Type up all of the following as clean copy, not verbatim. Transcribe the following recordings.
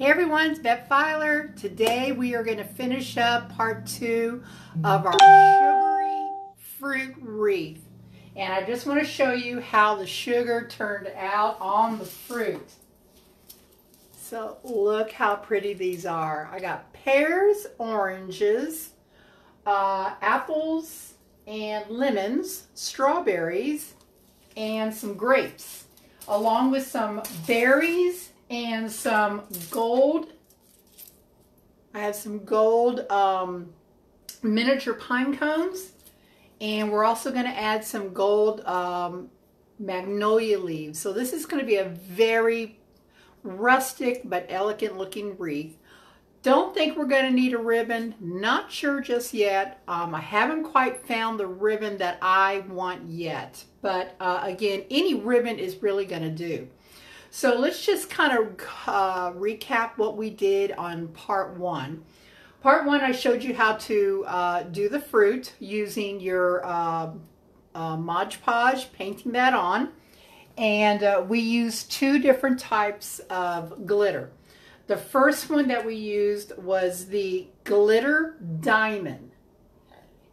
Hey everyone, it's Beth Filer. Today we are going to finish up part 2 of our sugary fruit wreath. And I just want to show you how the sugar turned out on the fruit. So look how pretty these are. I got pears, oranges, apples and lemons, strawberries, and some grapes, along with some berries and some gold. I have some gold miniature pine cones, and we're also going to add some gold magnolia leaves. So this is going to be a very rustic but elegant looking wreath. Don't think we're going to need a ribbon. Not sure just yet. I haven't quite found the ribbon that I want yet. But again, any ribbon is really going to do. So let's just kind of recap what we did on part 1. Part 1, I showed you how to do the fruit using your Mod Podge, painting that on. And we used 2 different types of glitter. The first one that we used was the glitter diamond.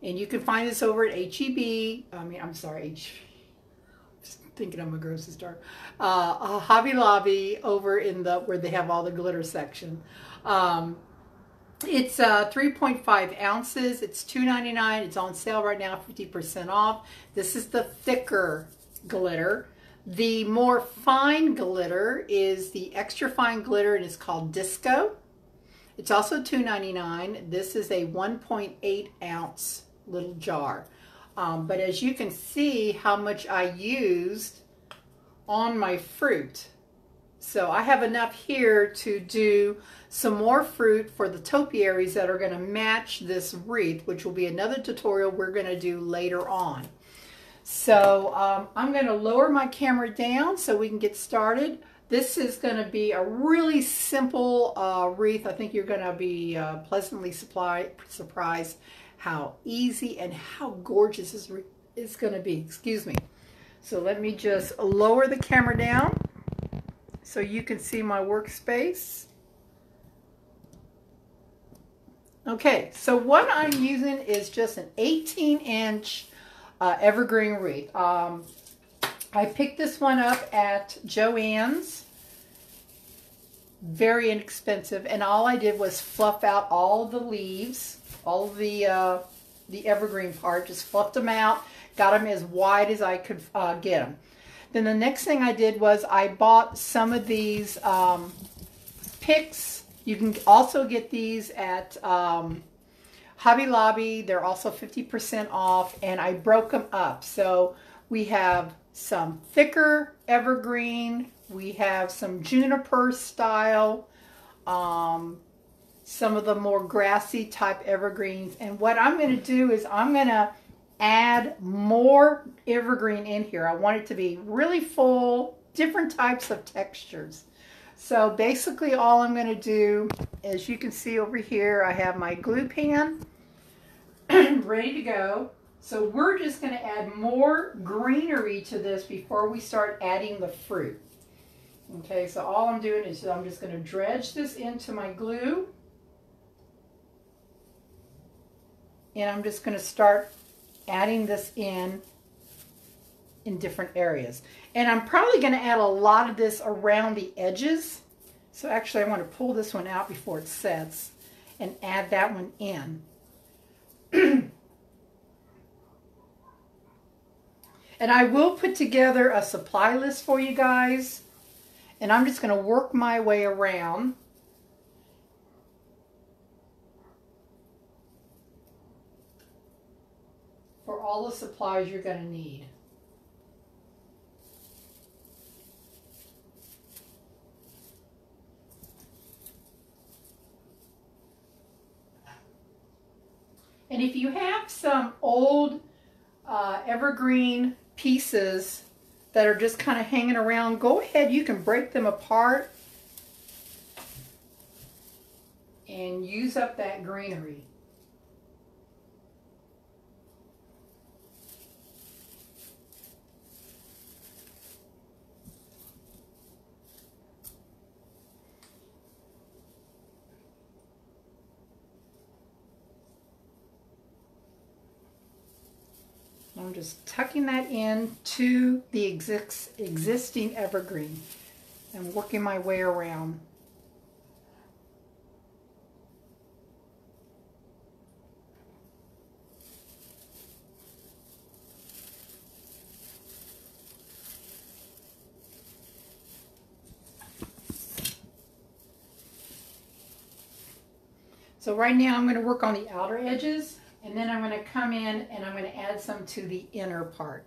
And you can find this over at H-E-B. Thinking I'm a grocery store. Hobby Lobby over in where they have all the glitter section. It's 3.5 ounces. It's $2.99. It's on sale right now, 50% off. This is the thicker glitter. The more fine glitter is the extra fine glitter, and it's called Disco. It's also $2.99. This is a 1.8 ounce little jar. But as you can see how much I used on my fruit. So I have enough here to do some more fruit for the topiaries that are going to match this wreath, which will be another tutorial we're going to do later on. So I'm going to lower my camera down so we can get started. This is going to be a really simple wreath. I think you're going to be pleasantly surprised how easy and how gorgeous this is going to be. Excuse me. So let me just lower the camera down so you can see my workspace. Okay, so what I'm using is just an 18-inch evergreen wreath. I picked this one up at Joann's. Very inexpensive, and all I did was fluff out all of the leaves, all of the evergreen part, just fluffed them out, got them as wide as I could get them. Then the next thing I did was I bought some of these picks. You can also get these at Hobby Lobby. They're also 50% off, and I broke them up. So we have some thicker evergreen, we have some juniper style, some of the more grassy type evergreens. And what I'm going to do is I'm going to add more evergreen in here. I want it to be really full, different types of textures. So basically all I'm going to do, as you can see over here, I have my glue pan ready to go. So we're just going to add more greenery to this before we start adding the fruit. Okay, so all I'm doing is I'm just going to dredge this into my glue. And I'm just going to start adding this in different areas. And I'm probably going to add a lot of this around the edges. So actually I want to pull this one out before it sets and add that one in. And I will put together a supply list for you guys. And I'm just going to work my way around. For all the supplies you're going to need. And if you have some old evergreen pieces that are just kind of hanging around, go ahead, you can break them apart and use up that greenery. just tucking that in to the existing evergreen and working my way around. So right now I'm going to work on the outer edges, and then I'm going to come in and I'm going to add some to the inner part.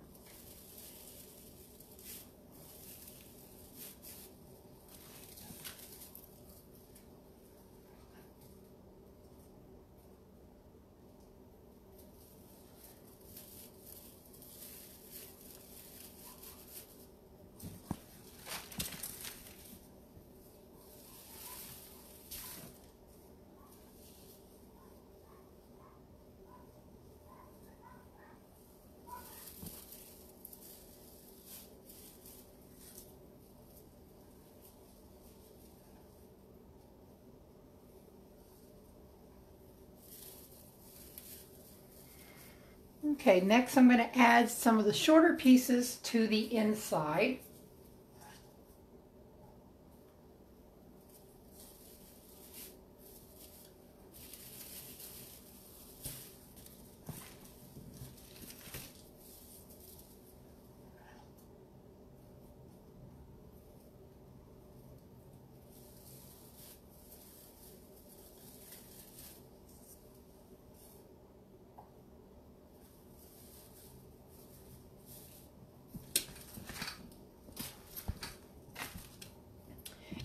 Okay, next I'm going to add some of the shorter pieces to the inside.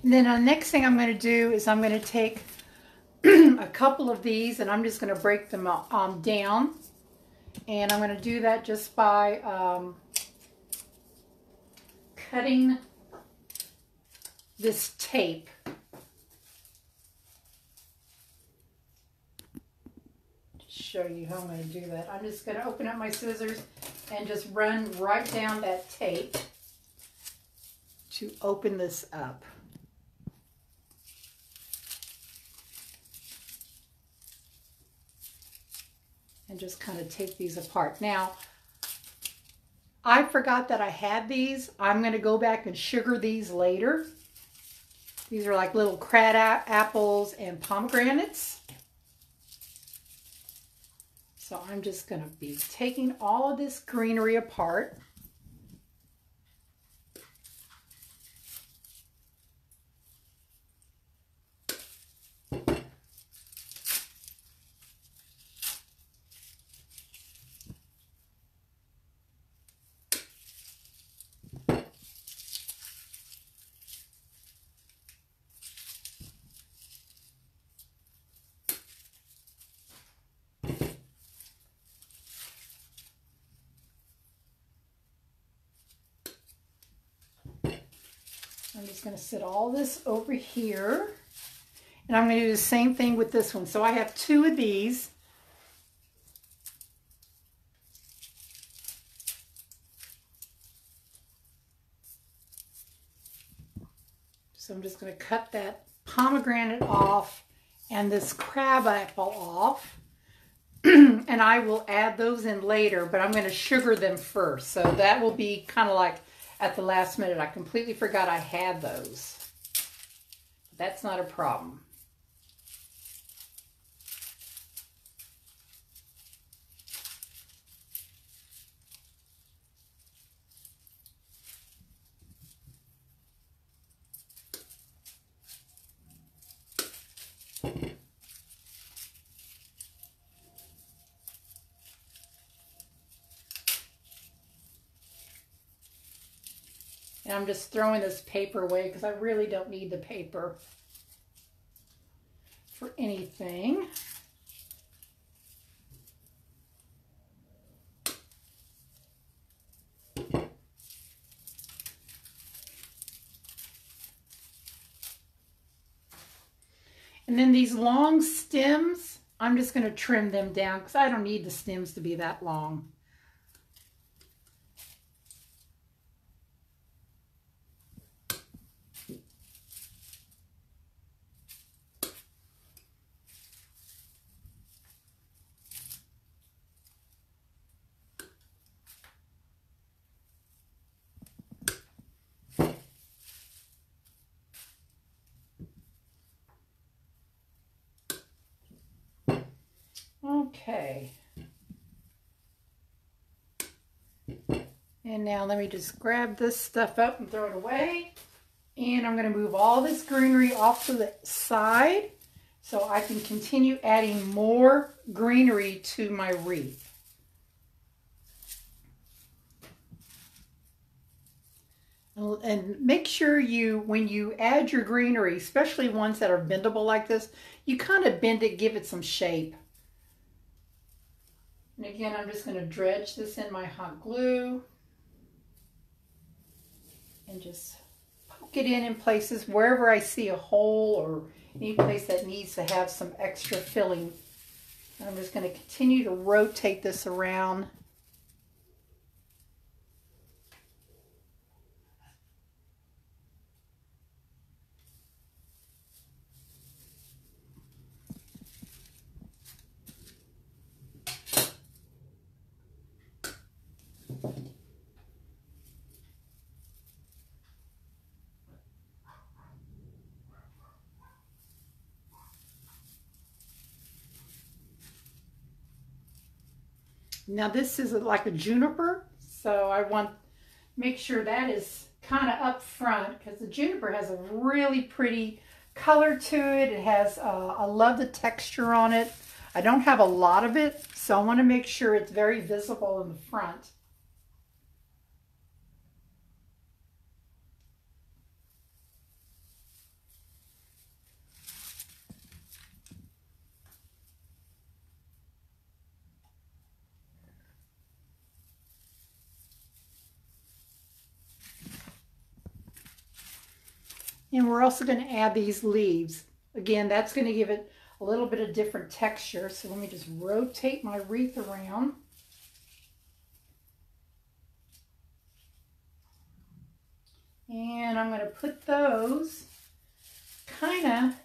And then the next thing I'm going to do is I'm going to take a couple of these and I'm just going to break them down. And I'm going to do that just by cutting this tape. Just show you how I'm going to do that. I'm just going to open up my scissors and just run right down that tape to open this up. And just kind of take these apart. Now, I forgot that I had these. I'm going to go back and sugar these later. These are like little crab apples and pomegranates. So I'm just going to be taking all of this greenery apart. I'm just going to sit all this over here. And I'm going to do the same thing with this one. So I have two of these. So I'm just going to cut that pomegranate off and this crab apple off. And I will add those in later, but I'm going to sugar them first. So that will be kind of like at the last minute. I completely forgot I had those. That's not a problem. And I'm just throwing this paper away because I really don't need the paper for anything. And then these long stems, I'm just going to trim them down because I don't need the stems to be that long. Okay. And now let me just grab this stuff up and throw it away. And I'm going to move all this greenery off to the side so I can continue adding more greenery to my wreath. And make sure when you add your greenery, especially ones that are bendable like this, you kind of bend it, give it some shape. And again, I'm just going to dredge this in my hot glue and just poke it in places wherever I see a hole or any place that needs to have some extra filling. And I'm just going to continue to rotate this around. Now this is like a juniper, so I want to make sure that is kind of up front because the juniper has a really pretty color to it. It has, I love the texture on it. I don't have a lot of it, so I want to make sure it's very visible in the front. And we're also going to add these leaves. Again, that's going to give it a little bit of different texture. So let me just rotate my wreath around. And I'm going to put those kind of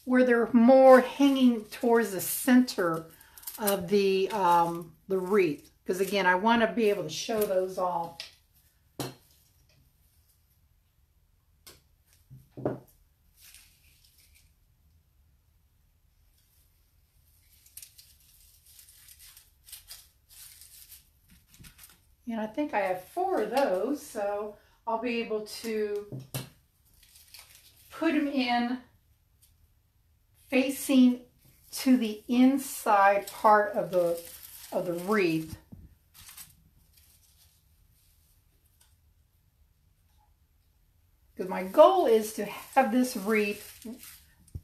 where they're more hanging towards the center of the wreath. Because again, I want to be able to show those off. And I think I have 4 of those, so I'll be able to put them in facing to the inside part of the wreath. Because my goal is to have this wreath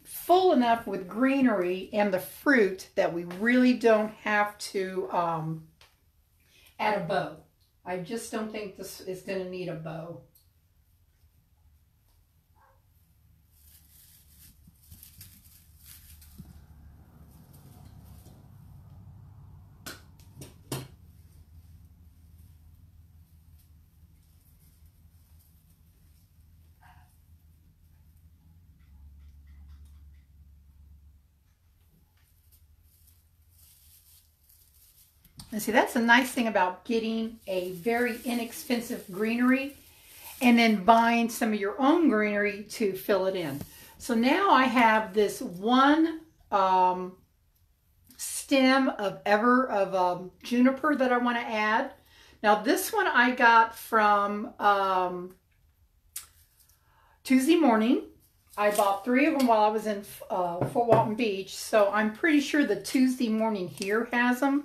full enough with greenery and the fruit that we really don't have to add a bow. I just don't think this is going to need a bow. And see, that's the nice thing about getting a very inexpensive greenery and then buying some of your own greenery to fill it in. So now I have this one stem of juniper that I want to add. Now this one I got from Tuesday Morning. I bought 3 of them while I was in Fort Walton Beach, so I'm pretty sure the Tuesday Morning here has them.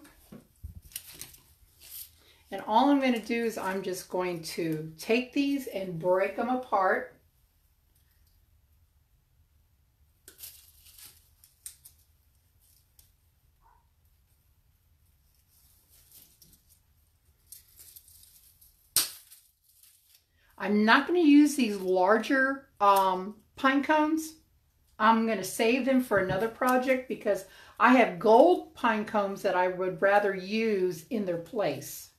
And all I'm going to do is I'm just going to take these and break them apart. I'm not going to use these larger pine cones. I'm going to save them for another project because I have gold pine cones that I would rather use in their place.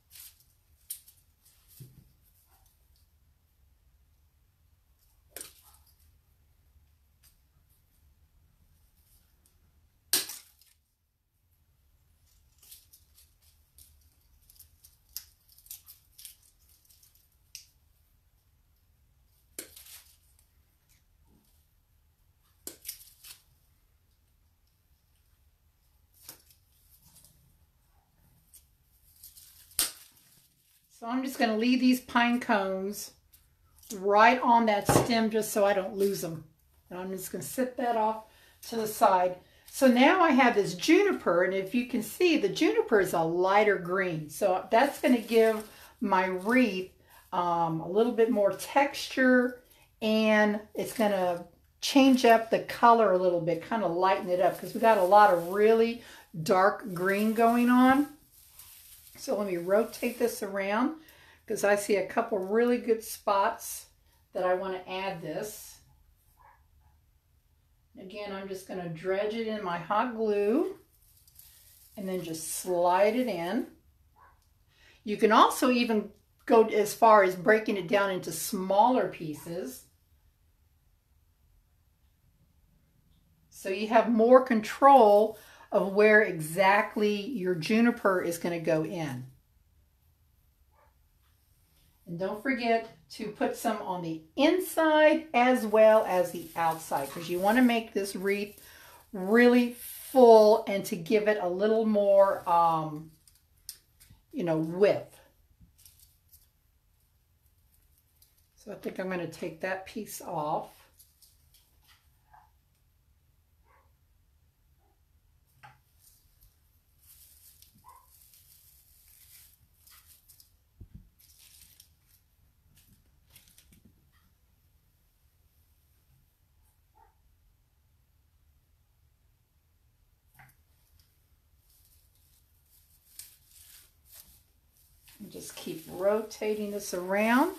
So I'm just going to leave these pine cones right on that stem just so I don't lose them. And I'm just going to set that off to the side. So now I have this juniper, and if you can see, the juniper is a lighter green. So that's going to give my wreath a little bit more texture, and it's going to change up the color a little bit, kind of lighten it up, because we got a lot of really dark green going on. So let me rotate this around, because I see a couple really good spots that I want to add this. Again, I'm just going to dredge it in my hot glue and then just slide it in. You can also even go as far as breaking it down into smaller pieces, so you have more control of where exactly your juniper is going to go in. And don't forget to put some on the inside as well as the outside, because you want to make this wreath really full and to give it a little more, width. So I think I'm going to take that piece off. And just keep rotating this around.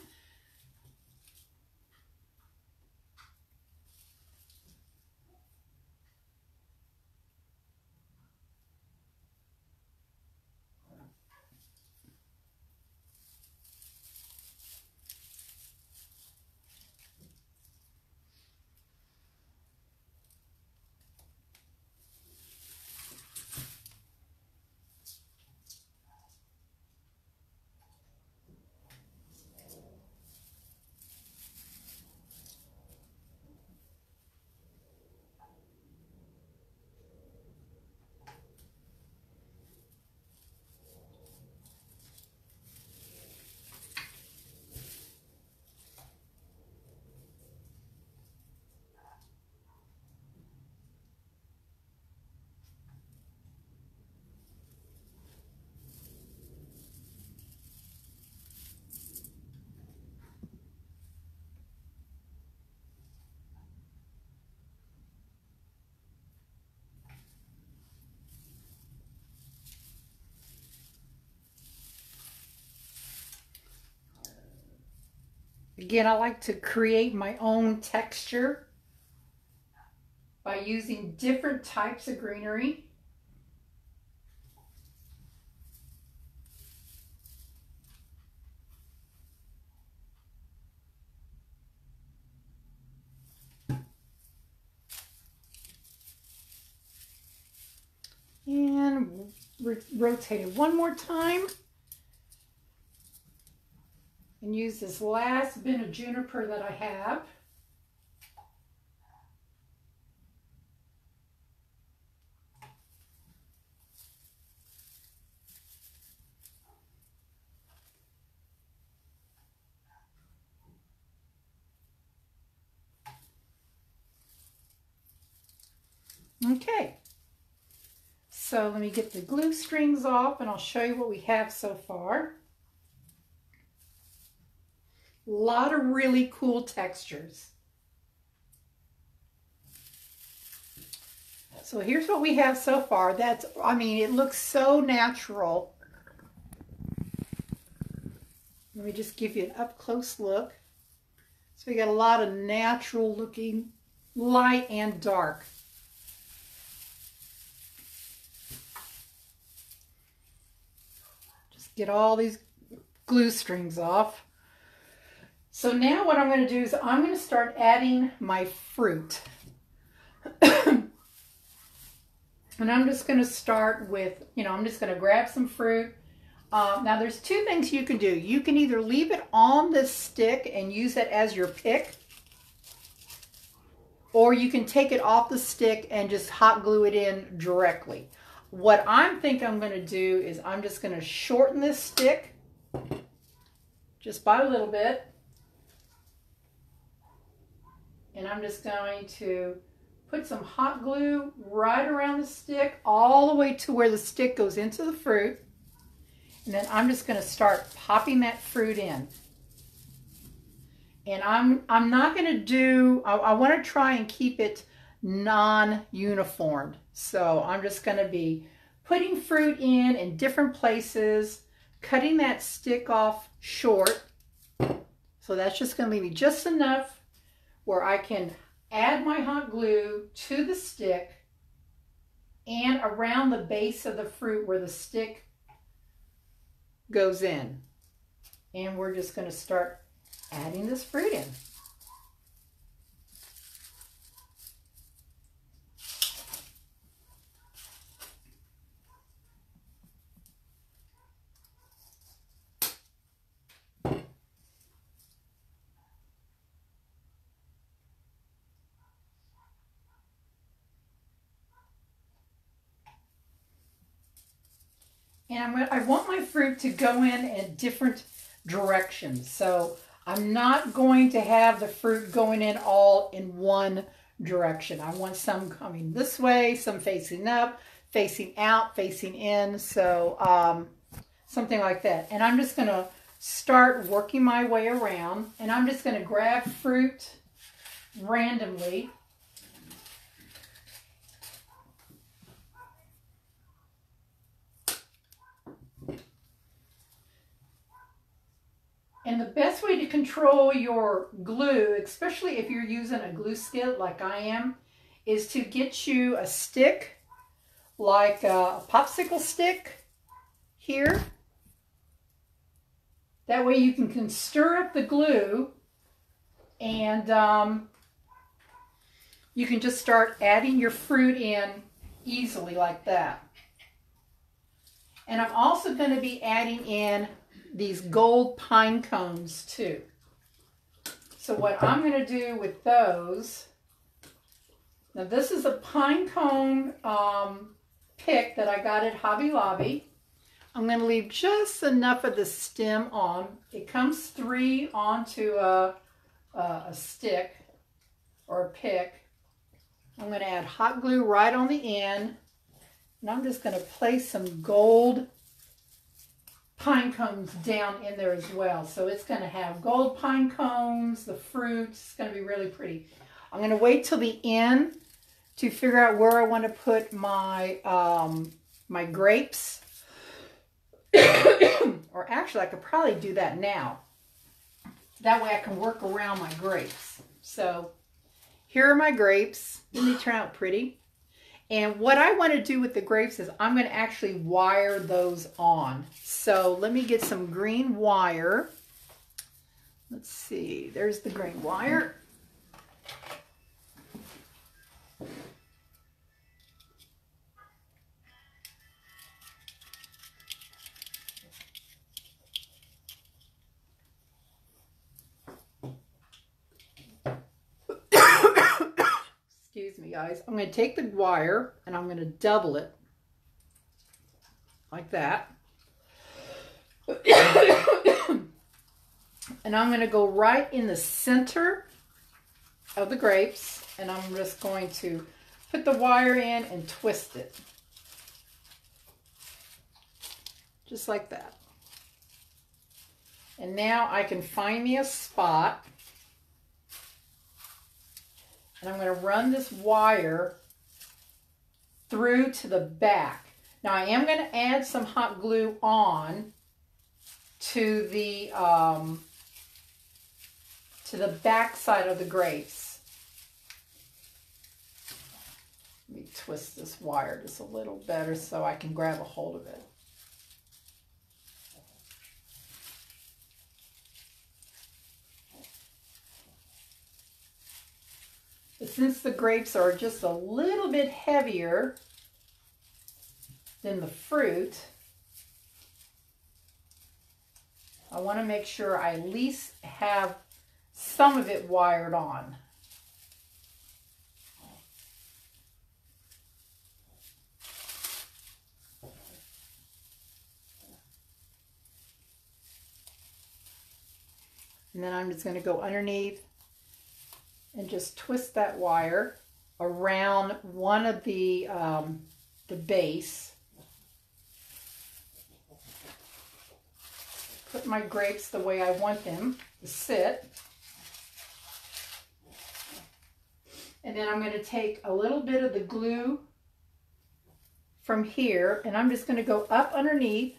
Again, I like to create my own texture by using different types of greenery. And rotate it one more time. And use this last bit of juniper that I have. Okay, so let me get the glue strings off and I'll show you what we have so far. A lot of really cool textures. So here's what we have so far. It looks so natural. Let me just give you an up close look. So we got a lot of natural looking light and dark. Just get all these glue strings off. So now what I'm going to do is I'm going to start adding my fruit. And I'm just going to start with, I'm just going to grab some fruit. Now there's two things you can do. You can either leave it on this stick and use it as your pick, or you can take it off the stick and just hot glue it in directly. What I think I'm going to do is I'm just going to shorten this stick just by a little bit. And I'm just going to put some hot glue right around the stick, all the way to where the stick goes into the fruit. And then I'm just going to start popping that fruit in. And I'm not going to do, I want to try and keep it non-uniformed. So I'm just going to be putting fruit in different places, cutting that stick off short. So that's just going to be just enough where I can add my hot glue to the stick and around the base of the fruit where the stick goes in. And we're just going to start adding this fruit in. And I want my fruit to go in different directions. So I'm not going to have the fruit going in all in one direction. I want some coming this way, some facing up, facing out, facing in. So something like that. And I'm just going to start working my way around. And I'm just going to grab fruit randomly. And the best way to control your glue, especially if you're using a glue skillet like I am, is to get you a stick, like a popsicle stick here. That way you can stir up the glue and you can just start adding your fruit in easily like that. And I'm also going to be adding in these gold pine cones too. So what I'm going to do with those, now this is a pine cone pick that I got at Hobby Lobby. I'm going to leave just enough of the stem on. It comes 3 onto a stick or a pick. I'm going to add hot glue right on the end, and I'm just going to place some gold pine cones down in there as well. So it's going to have gold pine cones, the fruits. It's going to be really pretty. I'm going to wait till the end to figure out where I want to put my my grapes. Or actually, I could probably do that now. That way I can work around my grapes. So here are my grapes. Didn't they turn out pretty? And what I want to do with the grapes is I'm going to actually wire those on. So let me get some green wire. Let's see. There's the green wire. Excuse me, guys. I'm going to take the wire and I'm going to double it like that. And I'm going to go right in the center of the grapes, and I'm just going to put the wire in and twist it. Just like that. And now I can find me a spot. And I'm going to run this wire through to the back. Now I am going to add some hot glue on to the back side of the grapes. Let me twist this wire just a little better so I can grab a hold of it. But since the grapes are just a little bit heavier than the fruit, I want to make sure I at least have some of it wired on. And then I'm just going to go underneath and just twist that wire around one of the base. Put my grapes the way I want them to sit. And then I'm going to take a little bit of the glue from here, and I'm just going to go up underneath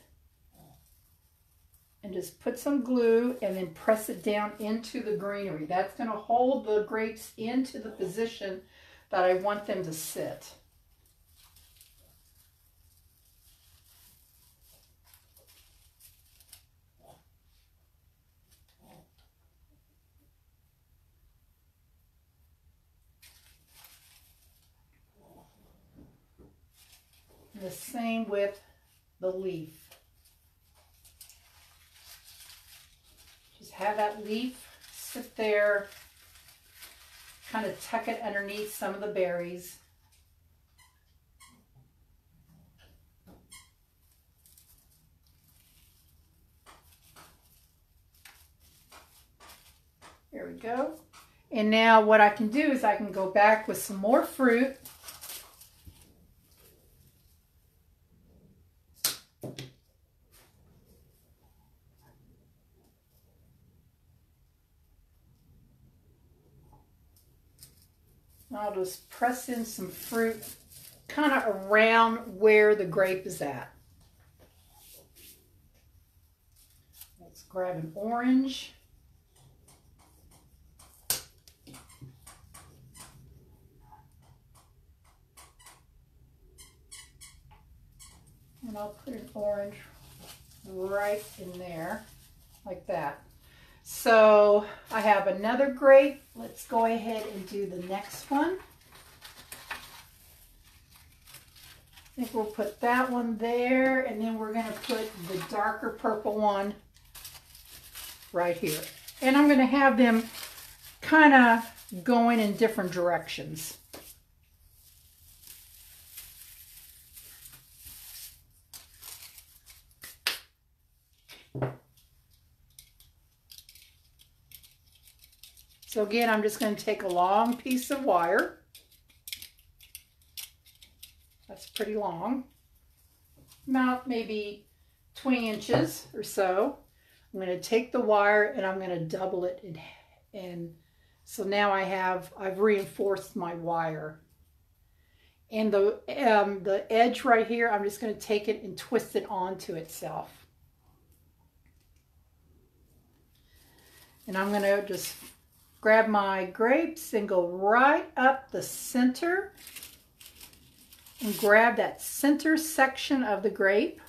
and just put some glue and then press it down into the greenery. That's going to hold the grapes into the position that I want them to sit. And the same with the leaf. Just have that leaf sit there, kind of tuck it underneath some of the berries. There we go. And now what I can do is I can go back with some more fruit. I'll just press in some fruit kind of around where the grape is at. Let's grab an orange. And I'll put an orange right in there, like that. So I have another grape. Let's go ahead and do the next one. I think we'll put that one there, and then we're going to put the darker purple one right here. And I'm going to have them kind of going in different directions. So again, I'm just going to take a long piece of wire. That's pretty long. About maybe 20 inches or so. I'm going to take the wire and I'm going to double it. And so now I've reinforced my wire. And the edge right here, I'm just going to take it and twist it onto itself. And I'm going to just grab my grapes and go right up the center and grab that center section of the grape.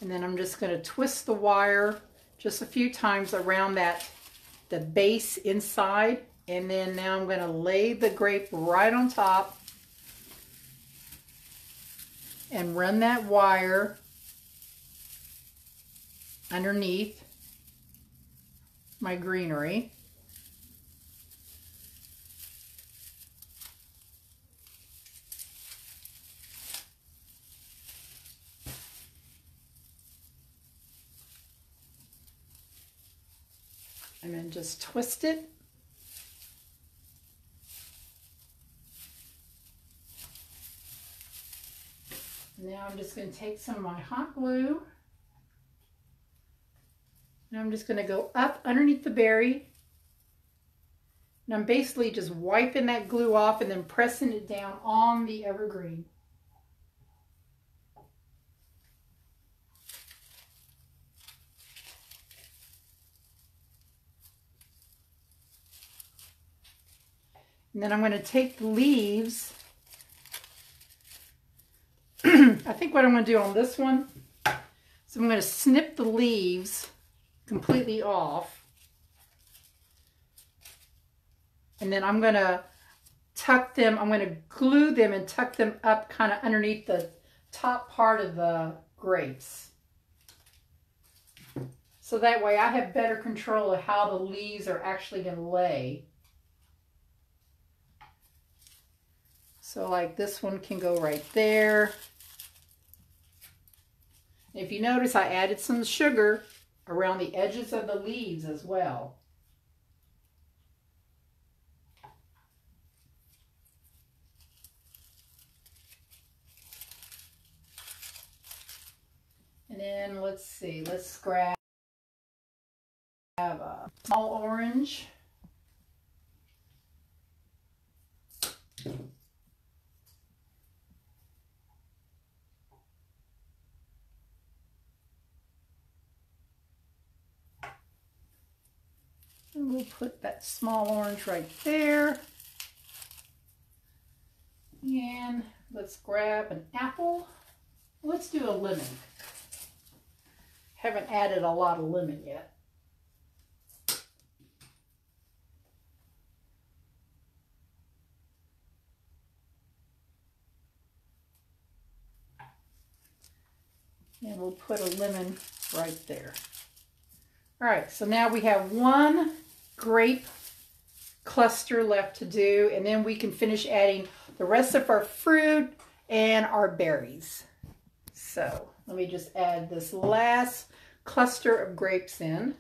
And then I'm just going to twist the wire just a few times around the base inside. And then now I'm going to lay the grape right on top and run that wire underneath my greenery. And then just twist it. Now I'm just going to take some of my hot glue. And I'm just going to go up underneath the berry. And I'm basically just wiping that glue off and then pressing it down on the evergreen. And then I'm going to take the leaves. I think what I'm going to do on this one is I'm going to snip the leaves completely off. And then I'm going to tuck them, I'm going to glue them and tuck them up kind of underneath the top part of the grapes. So that way I have better control of how the leaves are actually going to lay. So like this one can go right there. If you notice, I added some sugar around the edges of the leaves as well. And then let's see, let's grab a small orange. And we'll put that small orange right there. And let's grab an apple. Let's do a lemon. Haven't added a lot of lemon yet. And we'll put a lemon right there. All right, so now we have one grape cluster left to do, and then we can finish adding the rest of our fruit and our berries. So let me just add this last cluster of grapes in.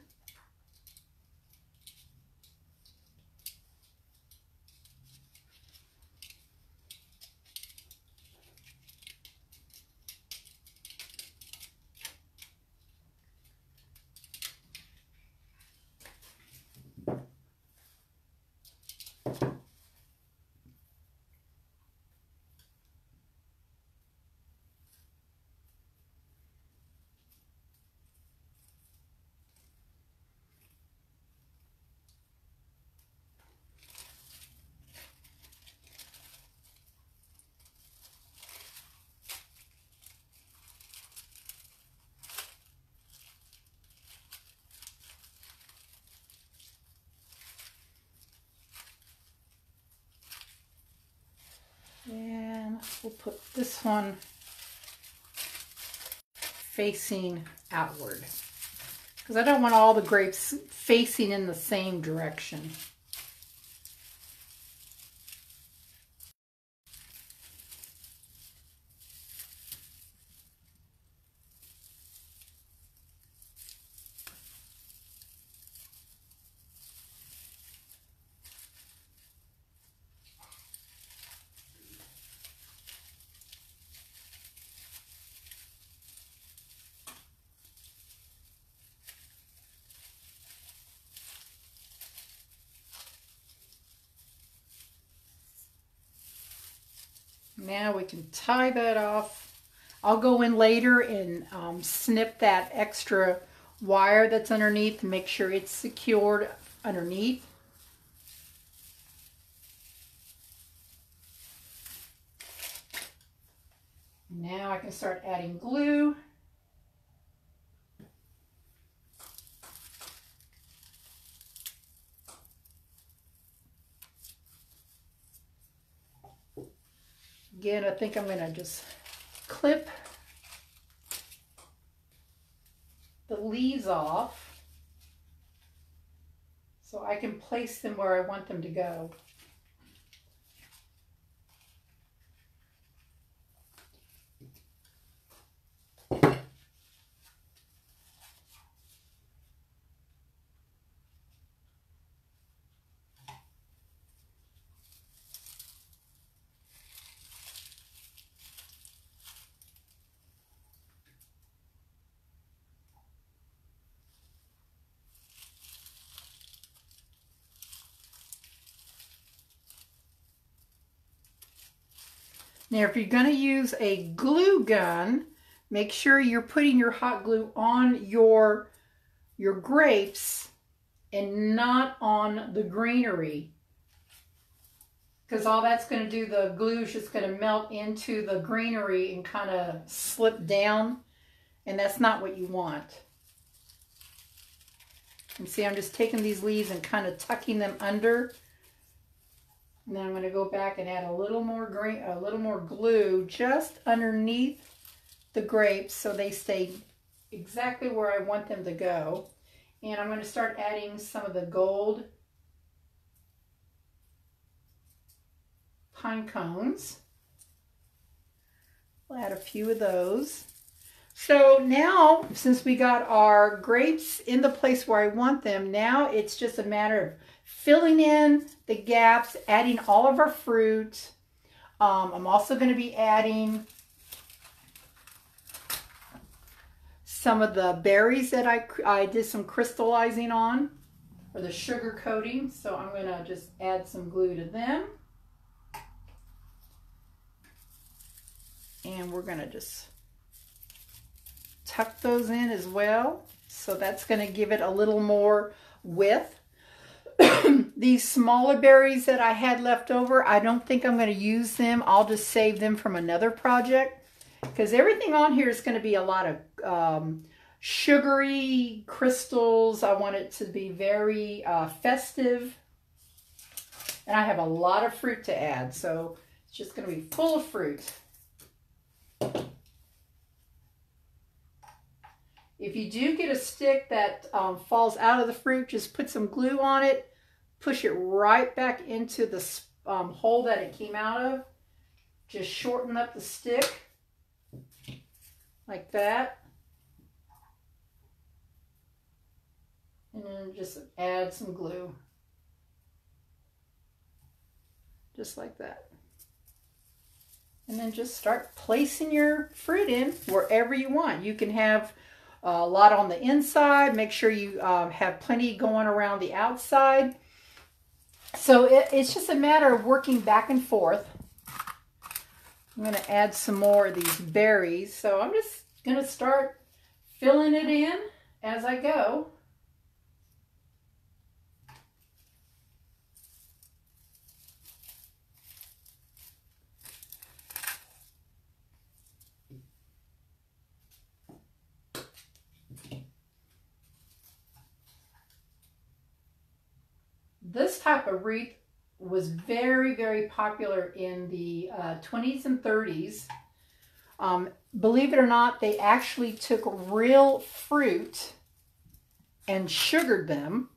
And we'll put this one facing outward, because I don't want all the grapes facing in the same direction. Now we can tie that off. I'll go in later and snip that extra wire that's underneath to make sure it's secured underneath. Now I can start adding glue. Again, I think I'm going to just clip the leaves off so I can place them where I want them to go. Now, if you're going to use a glue gun, make sure you're putting your hot glue on your grapes and not on the greenery. Because all that's going to do, the glue is just going to melt into the greenery and kind of slip down. And that's not what you want. And see, I'm just taking these leaves and kind of tucking them under. And then I'm going to go back and add a little more glue just underneath the grapes so they stay exactly where I want them to go. And I'm going to start adding some of the gold pine cones. We'll add a few of those. So now, since we got our grapes in the place where I want them, now it's just a matter of filling in the gaps, adding all of our fruit. I'm also going to be adding some of the berries that I did some crystallizing on, or the sugar coating. So I'm going to just add some glue to them. And we're going to just tuck those in as well. So that's going to give it a little more width. These smaller berries that I had left over, I don't think I'm going to use them. I'll just save them from another project, because everything on here is going to be a lot of sugary crystals. I want it to be very festive. And I have a lot of fruit to add, so it's just going to be full of fruit. If you do get a stick that falls out of the fruit, just put some glue on it, push it right back into the hole that it came out of. Just shorten up the stick like that. And then just add some glue. Just like that. And then just start placing your fruit in wherever you want. You can have a lot on the inside. Make sure you have plenty going around the outside. So it's just a matter of working back and forth. I'm going to add some more of these berries. So I'm just going to start filling it in as I go. This type of wreath was very, very popular in the 20s and 30s. Believe it or not, they actually took real fruit and sugared them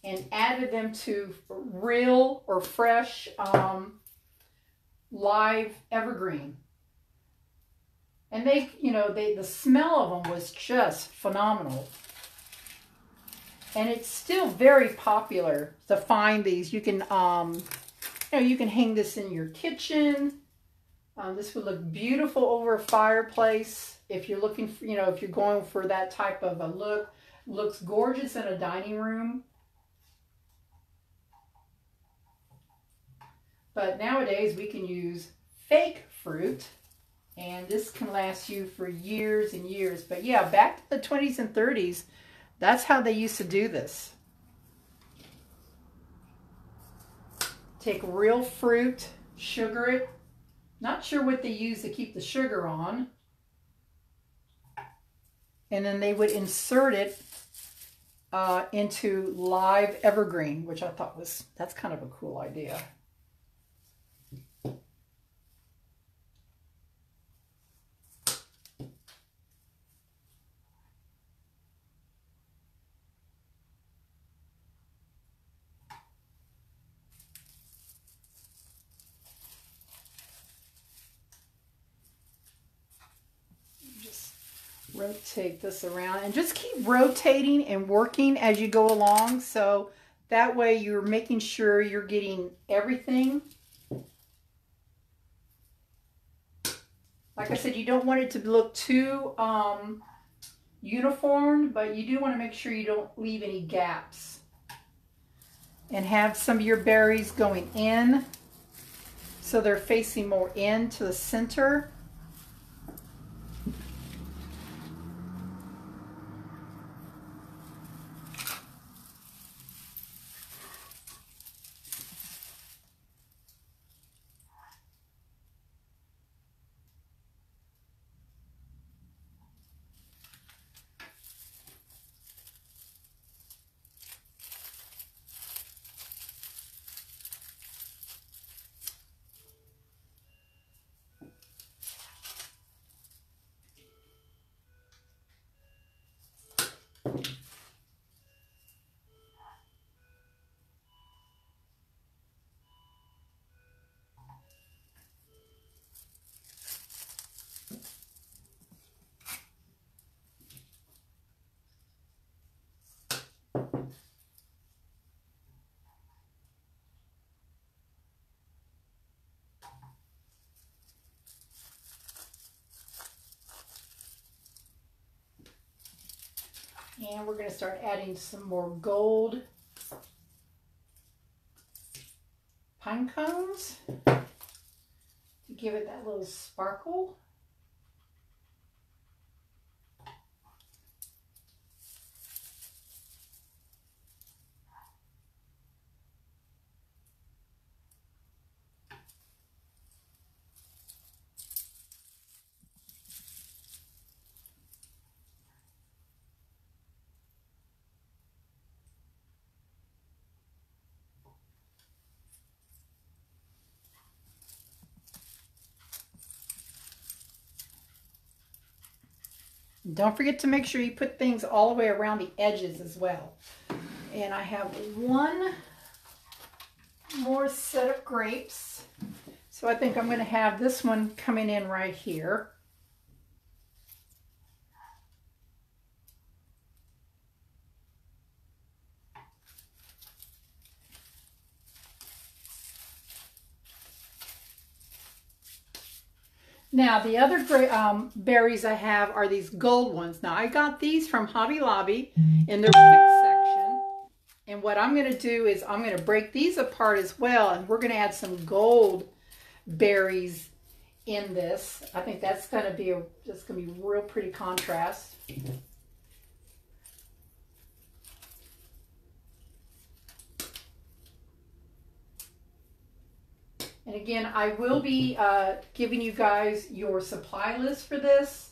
and added them to real or fresh live evergreen. And the smell of them was just phenomenal. And it's still very popular to find these. You can, you can hang this in your kitchen. This would look beautiful over a fireplace. If you're looking for, if you're going for that type of a look, looks gorgeous in a dining room. But nowadays we can use fake fruit, and this can last you for years and years. But yeah, back to the 20s and 30s, that's how they used to do this. Take real fruit, sugar it. Not sure what they use to keep the sugar on. And then they would insert it into live evergreen, which I thought that's kind of a cool idea. Rotate this around and just keep rotating and working as you go along, so that way you're making sure you're getting everything. Like I said, you don't want it to look too uniform, but you do want to make sure you don't leave any gaps. And have some of your berries going in so they're facing more into the center. And we're going to start adding some more gold pine cones to give it that little sparkle. Don't forget to make sure you put things all the way around the edges as well. And I have one more set of grapes. So I think I'm going to have this one coming in right here. Now, the other berries I have are these gold ones. Now, I got these from Hobby Lobby in their pick section. And what I'm going to do is I'm going to break these apart as well. And we're going to add some gold berries in this. I think that's going to be a real pretty contrast. And again, I will be giving you guys your supply list for this.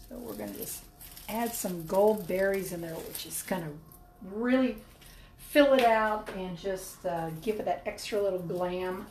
So we're going to just add some gold berries in there, which is going to really fill it out and just give it that extra little glam.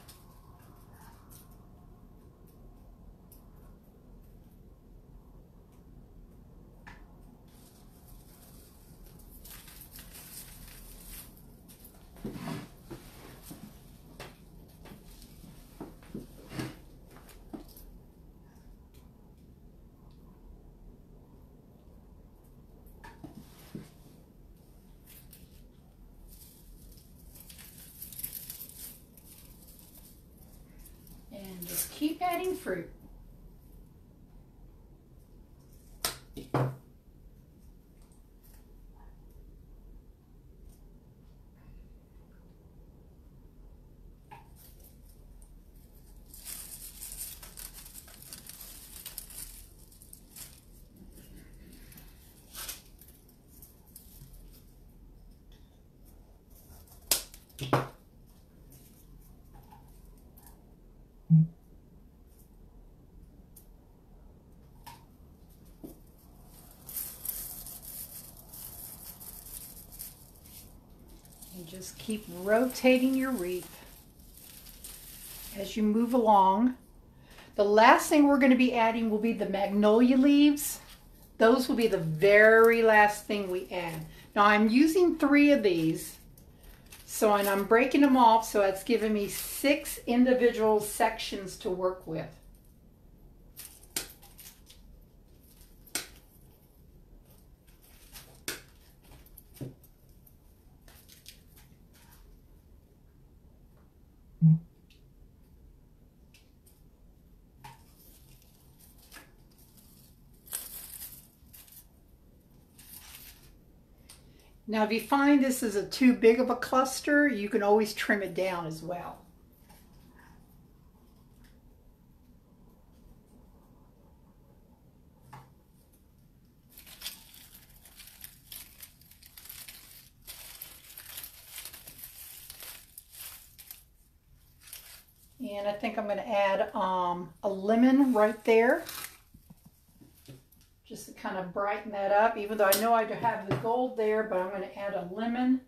And just keep adding fruit. And just keep rotating your wreath as you move along. The last thing we're going to be adding will be the magnolia leaves. Those will be the very last thing we add. Now I'm using 3 of these, and I'm breaking them off, so it's giving me 6 individual sections to work with. Now, if you find this is too big of a cluster, you can always trim it down as well. And I think I'm going to add a lemon right there, just to kind of brighten that up, even though I know I have the gold there, but I'm going to add a lemon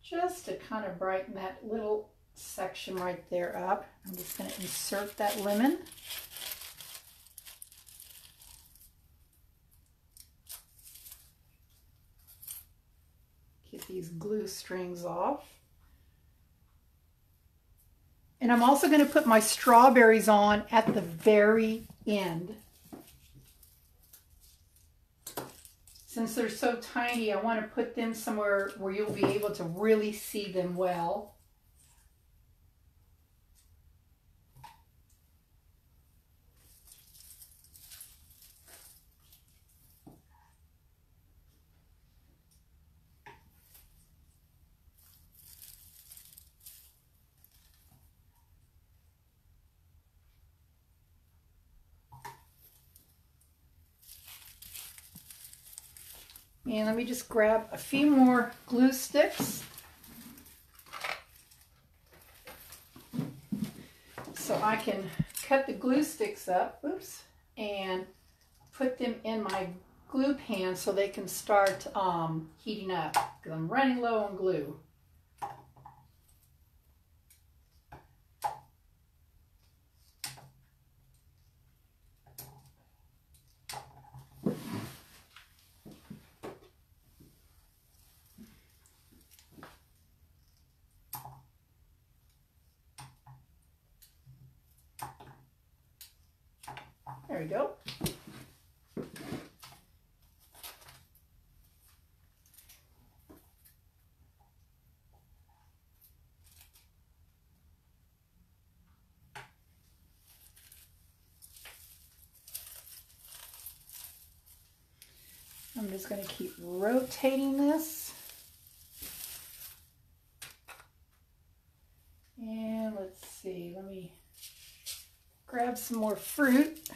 just to kind of brighten that little section right there up. I'm just going to insert that lemon. Get these glue strings off. And I'm also going to put my strawberries on at the very end. Since they're so tiny, I want to put them somewhere where you'll be able to really see them well. And let me just grab a few more glue sticks. So I can cut the glue sticks up, oops, and put them in my glue pan so they can start heating up, because I'm running low on glue. There we go. I'm just going to keep rotating this. And let's see, let me grab some more fruit.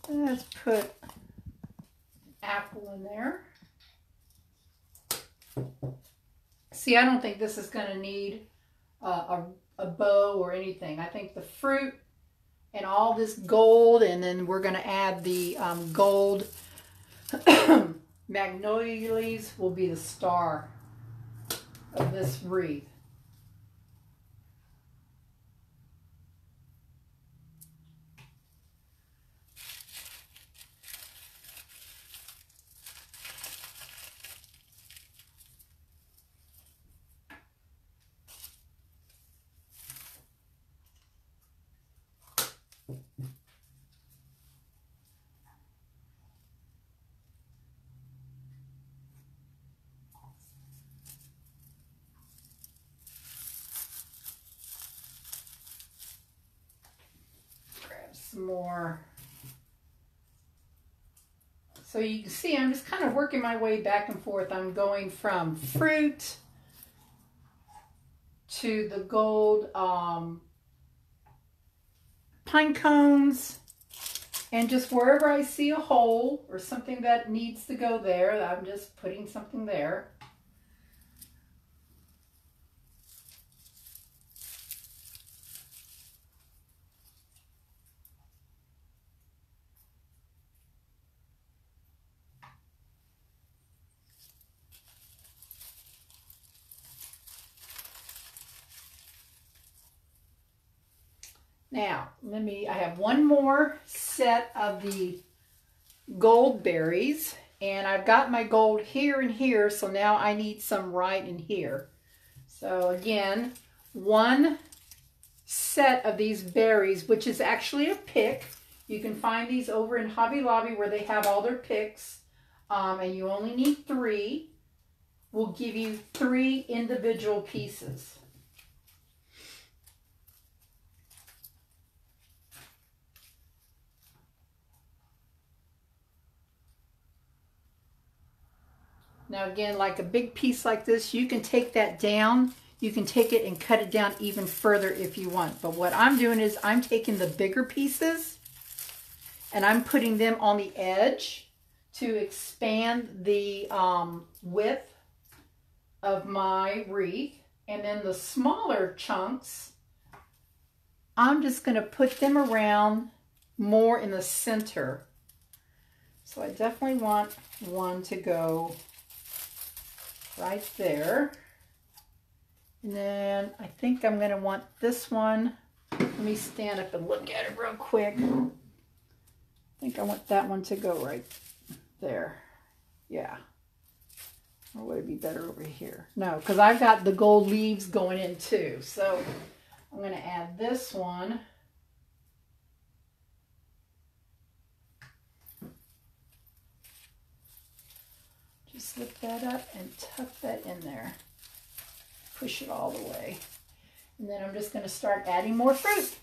Let's put apple in there. See, I don't think this is going to need a bow or anything. I think the fruit and all this gold, and then we're going to add the gold magnolia leaves will be the star of this wreath. Some more. So you can see I'm just kind of working my way back and forth. I'm going from fruit to the gold pine cones, and just wherever I see a hole or something that needs to go there, I'm just putting something there. Now, I have one more set of the gold berries, and I've got my gold here and here, so now I need some right in here. So again, one set of these berries, which is actually a pick. You can find these over in Hobby Lobby where they have all their picks, and you only need 3. We'll give you 3 individual pieces. Now again, like a big piece like this, you can take that down. You can take it and cut it down even further if you want. But what I'm doing is I'm taking the bigger pieces and I'm putting them on the edge to expand the width of my wreath. And then the smaller chunks, I'm just going to put them around more in the center. So I definitely want one to go right there. And then I think I'm going to want this one. Let me stand up and look at it real quick. I think I want that one to go right there. Yeah. Or would it be better over here? No, because I've got the gold leaves going in too. So I'm going to add this one. Just lift that up and tuck that in there. Push it all the way. And then I'm just going to start adding more fruit.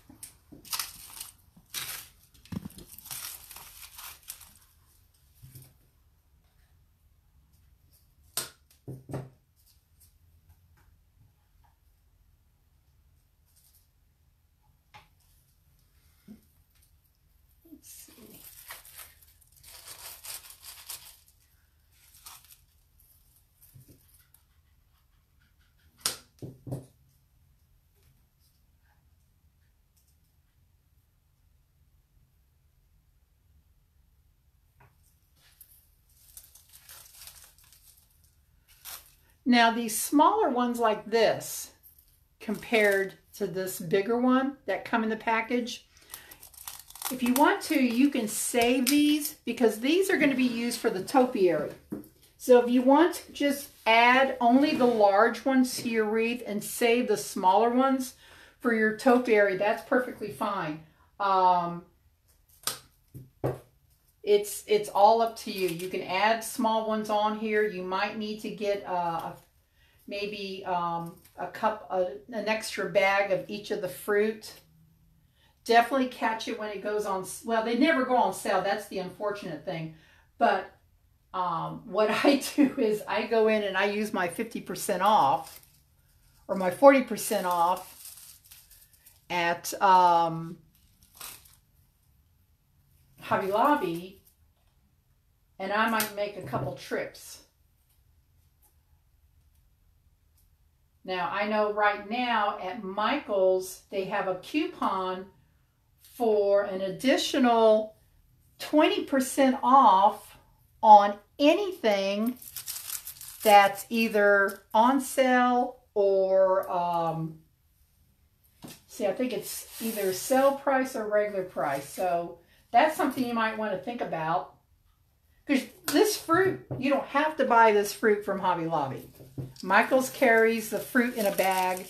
Let's see. Now these smaller ones like this, compared to this bigger one that come in the package, if you want to, you can save these because these are going to be used for the topiary. So if you want to just add only the large ones to your wreath and save the smaller ones for your topiary, that's perfectly fine. It's all up to you. You can add small ones on here. You might need to get maybe a cup, an extra bag of each of the fruit. Definitely catch it when it goes on. Well, they never go on sale. That's the unfortunate thing. But what I do is I go in and I use my 50% off or my 40% off at Hobby Lobby, and I might make a couple trips. Now, I know right now at Michael's, they have a coupon for an additional 20% off on anything that's either on sale or, see, I think it's either sale price or regular price. So that's something you might want to think about. Because this fruit, you don't have to buy this fruit from Hobby Lobby. Michael's carries the fruit in a bag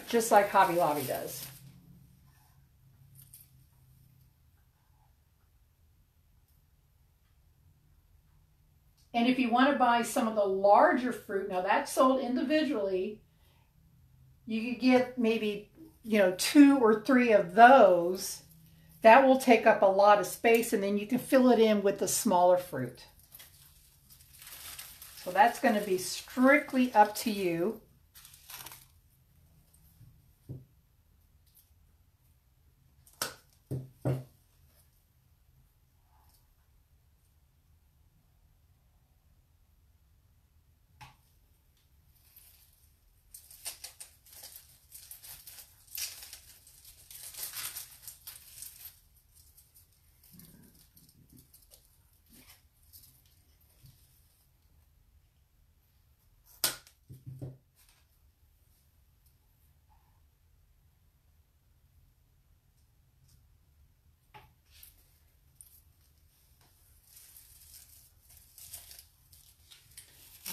just like Hobby Lobby does. And if you want to buy some of the larger fruit, now that's sold individually, you could get maybe, 2 or 3 of those. That will take up a lot of space, and then you can fill it in with the smaller fruit. So that's going to be strictly up to you.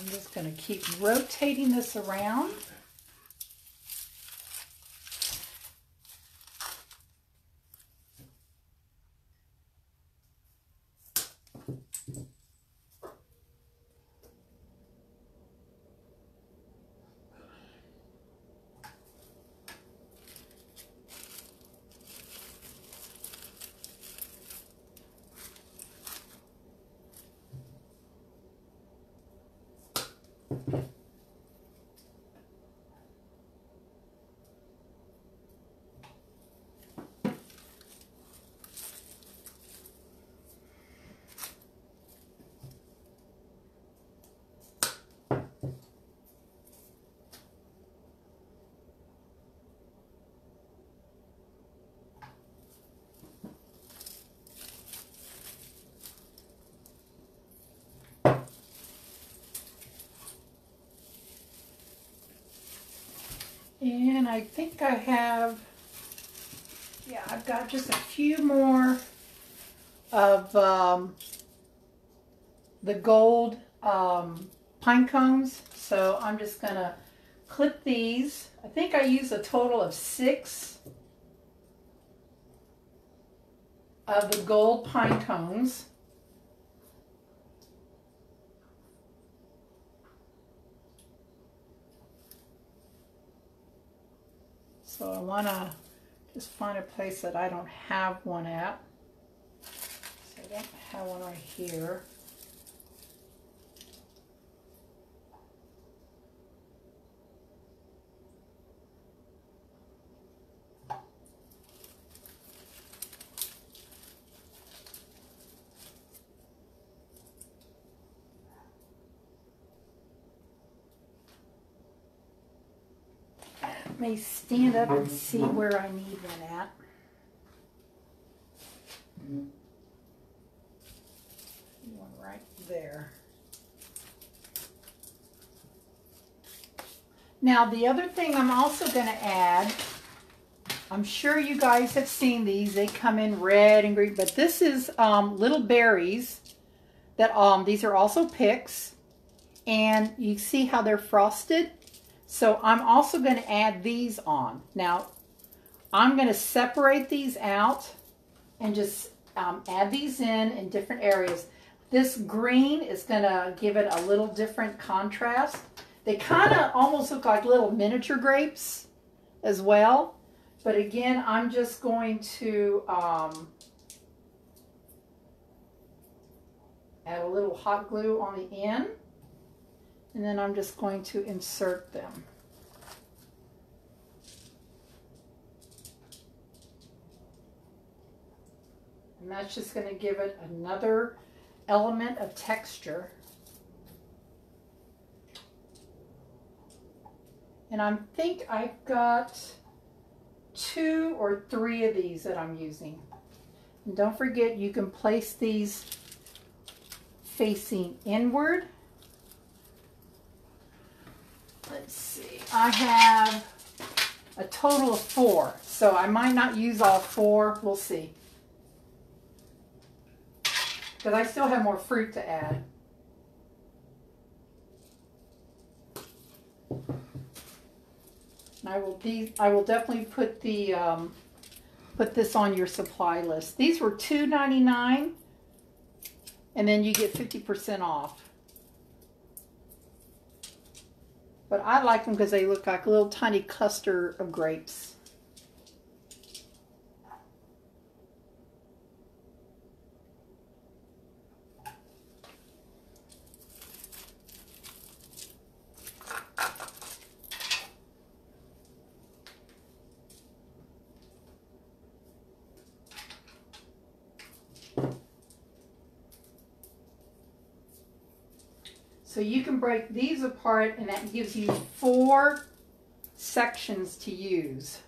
I'm just going to keep rotating this around. And I think I have, yeah, I've got just a few more of the gold pine cones. So I'm just going to clip these. I think I used a total of 6 of the gold pine cones. So I want to just find a place that I don't have one at. So I don't have one right here. Let me stand up and see where I need one at. One right there. Now the other thing I'm also going to add, I'm sure you guys have seen these. They come in red and green, but this is little berries that these are also picks, and you see how they're frosted. So I'm also going to add these on. Now I'm going to separate these out and just add these in different areas. This green is going to give it a little different contrast. They kind of almost look like little miniature grapes as well. But again, I'm just going to add a little hot glue on the end. And then I'm just going to insert them. And that's just going to give it another element of texture. And I think I've got 2 or 3 of these that I'm using. And don't forget, you can place these facing inward. Let's see, I have a total of 4, so I might not use all 4, we'll see. Because I still have more fruit to add. And I will definitely put the put this on your supply list. These were $2.99, and then you get 50% off. But I like them because they look like a little tiny cluster of grapes. So you can break these apart, and that gives you 4 sections to use.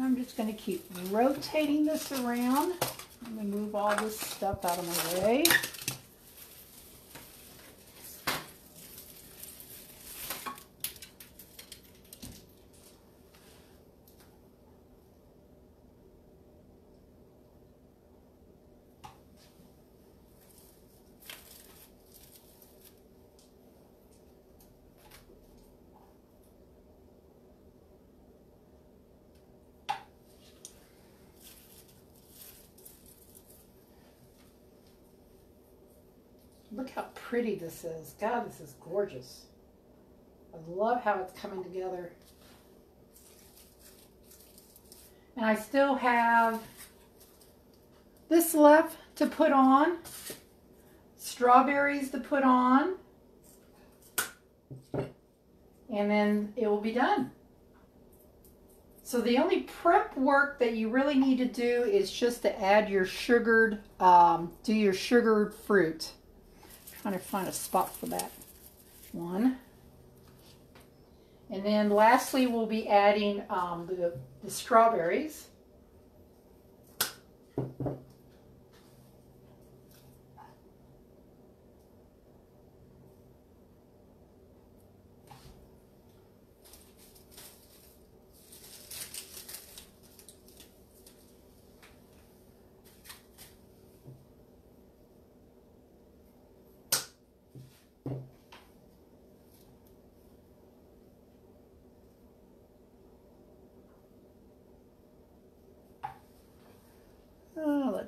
I'm just going to keep rotating this around. I'm going to move all this stuff out of my way. Look how pretty this is. God, this is gorgeous. I love how it's coming together. And I still have this left to put on. Strawberries to put on. And then it will be done. So the only prep work that you really need to do is just to add your sugared, do your sugared fruit. Trying to find a spot for that one. And then lastly, we'll be adding the strawberries.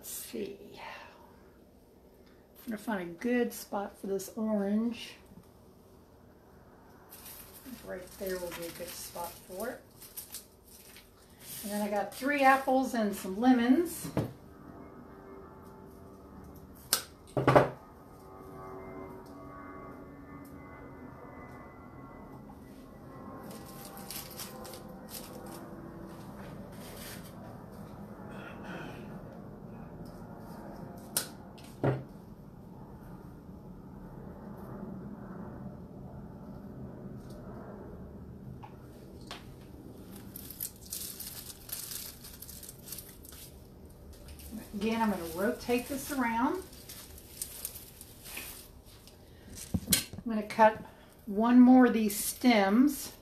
let's see. I'm going to find a good spot for this orange. Right there will be a good spot for it. And then I got 3 apples and some lemons. Again, I'm going to rotate this around. I'm going to cut one more of these stems.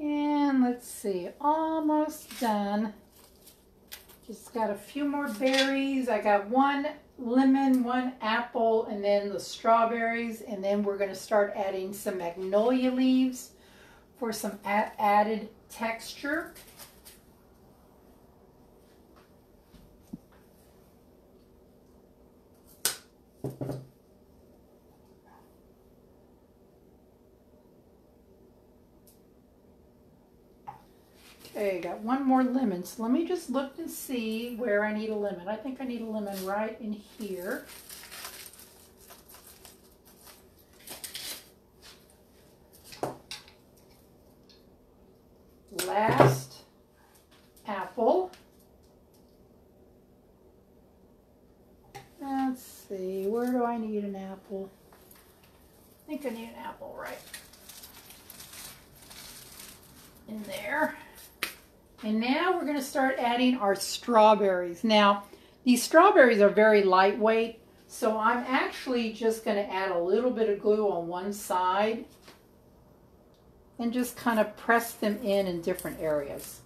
And let's see, almost done. Just got a few more berries. I got 1 lemon, 1 apple, and then the strawberries. And then we're going to start adding some magnolia leaves for some added texture. Okay, got 1 more lemon. So let me just look and see where I need a lemon. I think I need a lemon right in here. Last apple. Let's see, where do I need an apple? I think I need an apple right in there. And now we're going to start adding our strawberries. Now, these strawberries are very lightweight, so I'm actually just going to add a little bit of glue on one side and just kind of press them in different areas.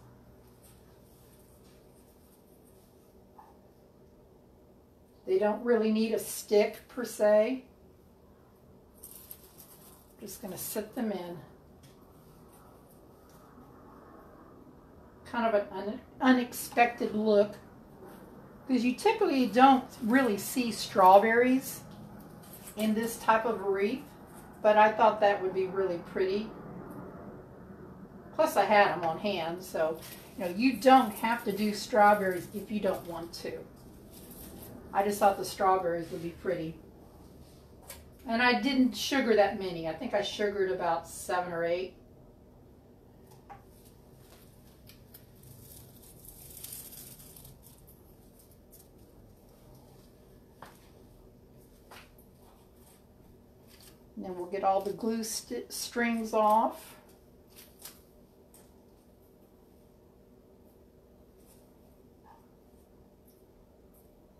They don't really need a stick per se. I'm just going to sit them in. Kind of an unexpected look, because you typically don't really see strawberries in this type of wreath, but I thought that would be really pretty. Plus I had them on hand, so you don't have to do strawberries if you don't want to. I just thought the strawberries would be pretty. And I didn't sugar that many. I think I sugared about 7 or 8. And then we'll get all the glue strings off.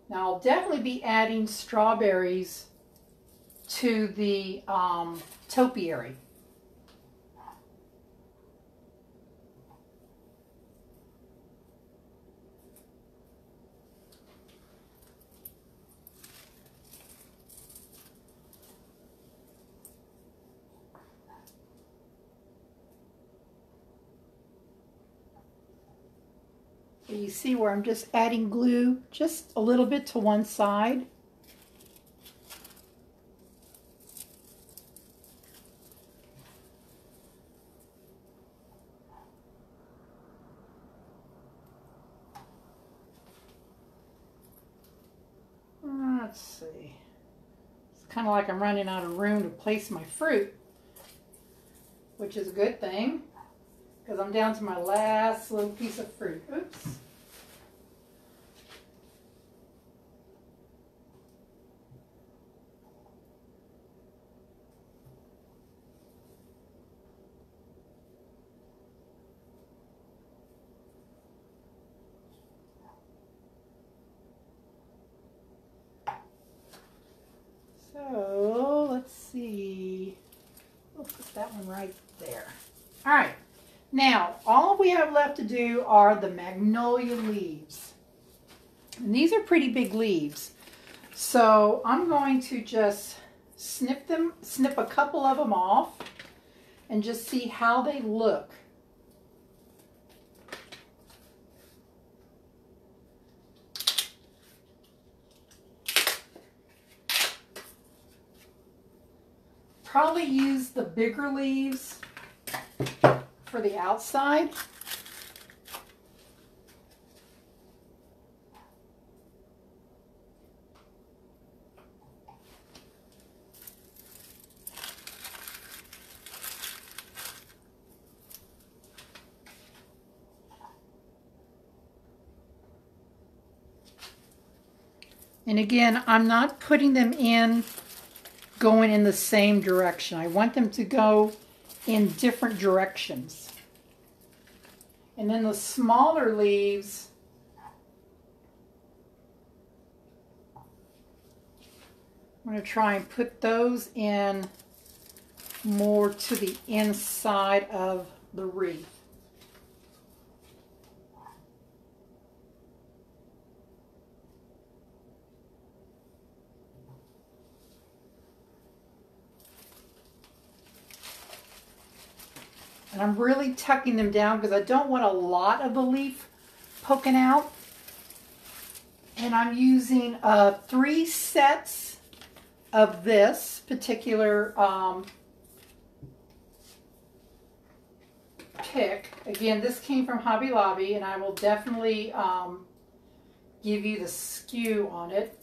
Now I'll definitely be adding strawberries to the topiary. You see where I'm just adding glue just a little bit to one side. let's see. It's kind of like I'm running out of room to place my fruit, which is a good thing because I'm down to my last little piece of fruit. Oops. So let's see. We'll put that one right there. All right. Now, all we have left to do are the magnolia leaves. And these are pretty big leaves. So I'm going to just snip a couple of them off and just see how they look. Probably use the bigger leaves for the outside. And again, I'm not putting them in going in the same direction. I want them to go in different directions. And then the smaller leaves, I'm going to try and put those in more to the inside of the wreath. And I'm really tucking them down because I don't want a lot of the leaf poking out. And I'm using 3 sets of this particular pick. Again, this came from Hobby Lobby, and I will definitely give you the SKU on it.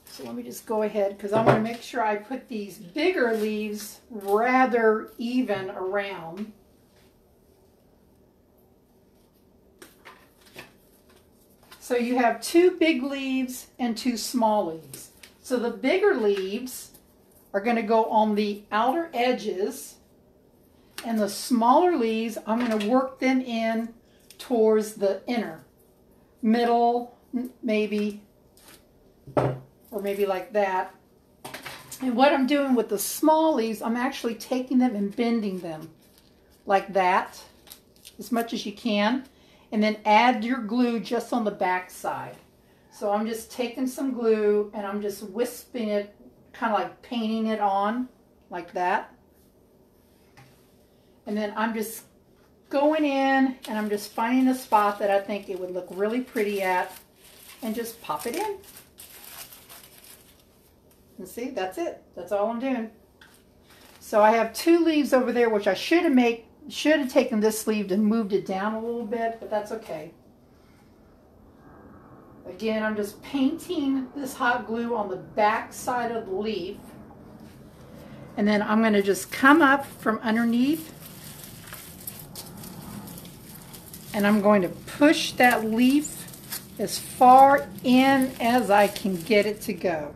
So let me just go ahead because I want to make sure I put these bigger leaves rather even around. So you have 2 big leaves and 2 small leaves. So the bigger leaves are going to go on the outer edges, and the smaller leaves, I'm going to work them in towards the inner, middle, maybe, or maybe like that. And what I'm doing with the small leaves, I'm actually taking them and bending them like that as much as you can, and then add your glue just on the back side. So I'm just taking some glue and I'm just wisping it, kind of like painting it on like that. And then I'm just going in and I'm just finding a spot that I think it would look really pretty at and just pop it in. And see, that's it. That's all I'm doing. So I have 2 leaves over there, which I should have taken this sleeve and moved it down a little bit, but that's okay. Again, I'm just painting this hot glue on the back side of the leaf. And then I'm going to just come up from underneath and I'm going to push that leaf as far in as I can get it to go.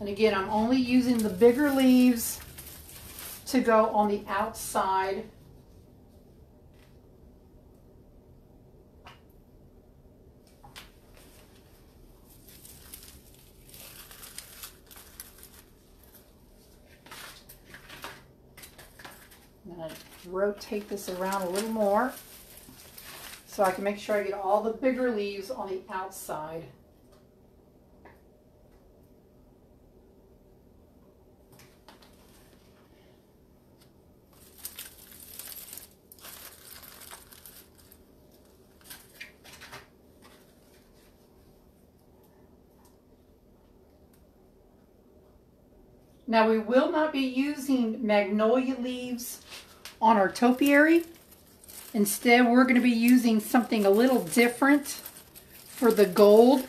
And again, I'm only using the bigger leaves to go on the outside. I'm going to rotate this around a little more so I can make sure I get all the bigger leaves on the outside. Now we will not be using magnolia leaves on our topiary. Instead, we're going to be using something a little different for the gold.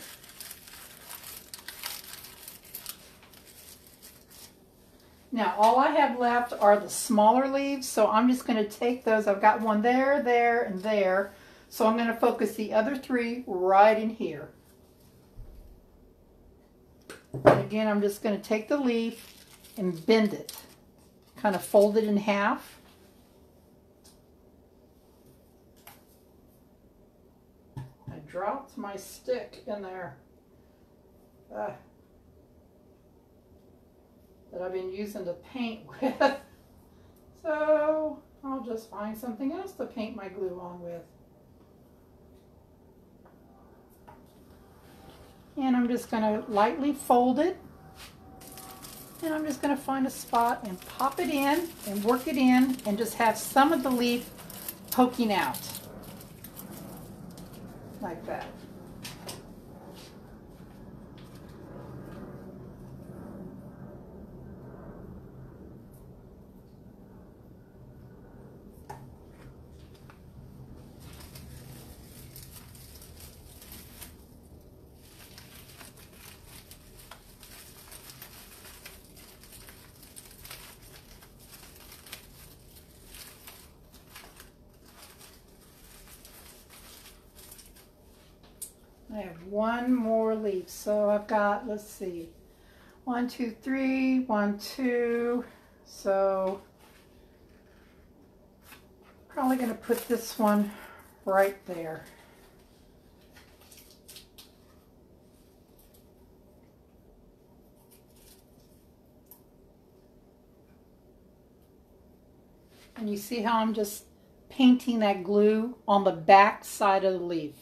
Now, all I have left are the smaller leaves, so I'm just going to take those. I've got one there, there, and there. So I'm going to focus the other three right in here. And again, I'm just going to take the leaf and bend it. Kind of fold it in half. I dropped my stick in there. That I've been using to paint with. So I'll just find something else to paint my glue on with. And I'm just going to lightly fold it. And I'm just going to find a spot and pop it in and work it in and just have some of the leaf poking out. Like that. I have one more leaf, so I've got, let's see, 1, 2, 3, 1, 2, so probably going to put this one right there. And you see how I'm just painting that glue on the back side of the leaf.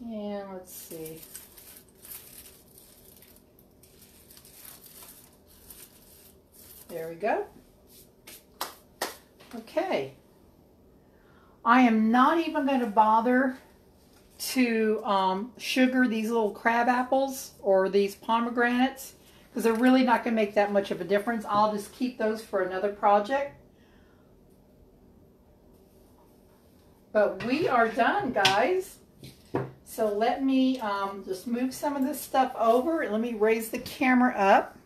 And let's see. There we go. Okay. I am not even going to bother to sugar these little crab apples or these pomegranates because they're really not going to make that much of a difference. I'll just keep those for another project. But we are done, guys. So let me just move some of this stuff over and let me raise the camera up.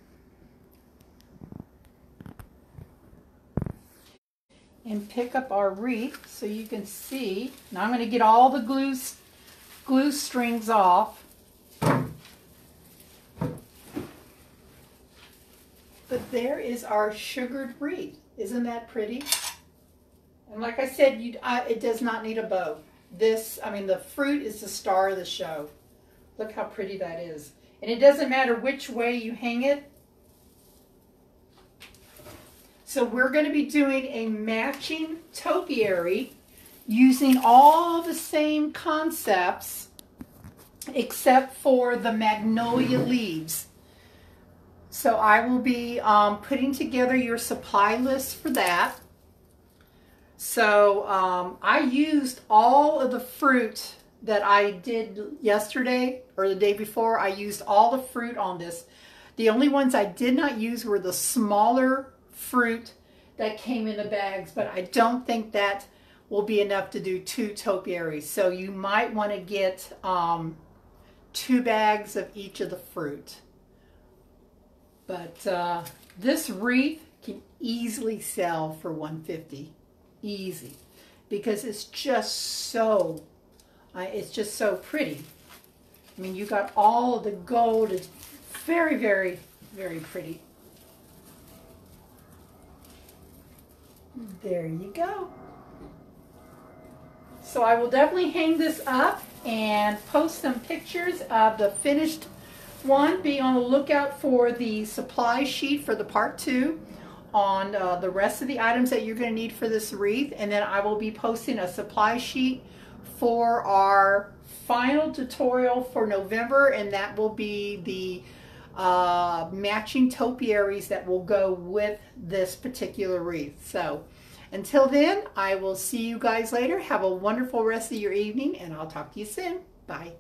And pick up our wreath so you can see. Now I'm going to get all the glue strings off. But there is our sugared wreath. Isn't that pretty? And like I said, it does not need a bow. The fruit is the star of the show. Look how pretty that is. And it doesn't matter which way you hang it. So we're going to be doing a matching topiary using all the same concepts except for the magnolia leaves. So I will be putting together your supply list for that. So I used all of the fruit that I did yesterday or the day before. I used all the fruit on this. The only ones I did not use were the smaller fruit that came in the bags, but I don't think that will be enough to do 2 topiaries. So you might want to get 2 bags of each of the fruit. But this wreath can easily sell for $150. Easy, because it's just so pretty. I mean, you got all of the gold. It's very, very, very pretty. There you go. So I will definitely hang this up and post some pictures of the finished one. Be on the lookout for the supply sheet for the part 2 on the rest of the items that you're going to need for this wreath, and then I will be posting a supply sheet for our final tutorial for November, and that will be the matching topiaries that will go with this particular wreath. So until then, I will see you guys later. Have a wonderful rest of your evening, and I'll talk to you soon. Bye.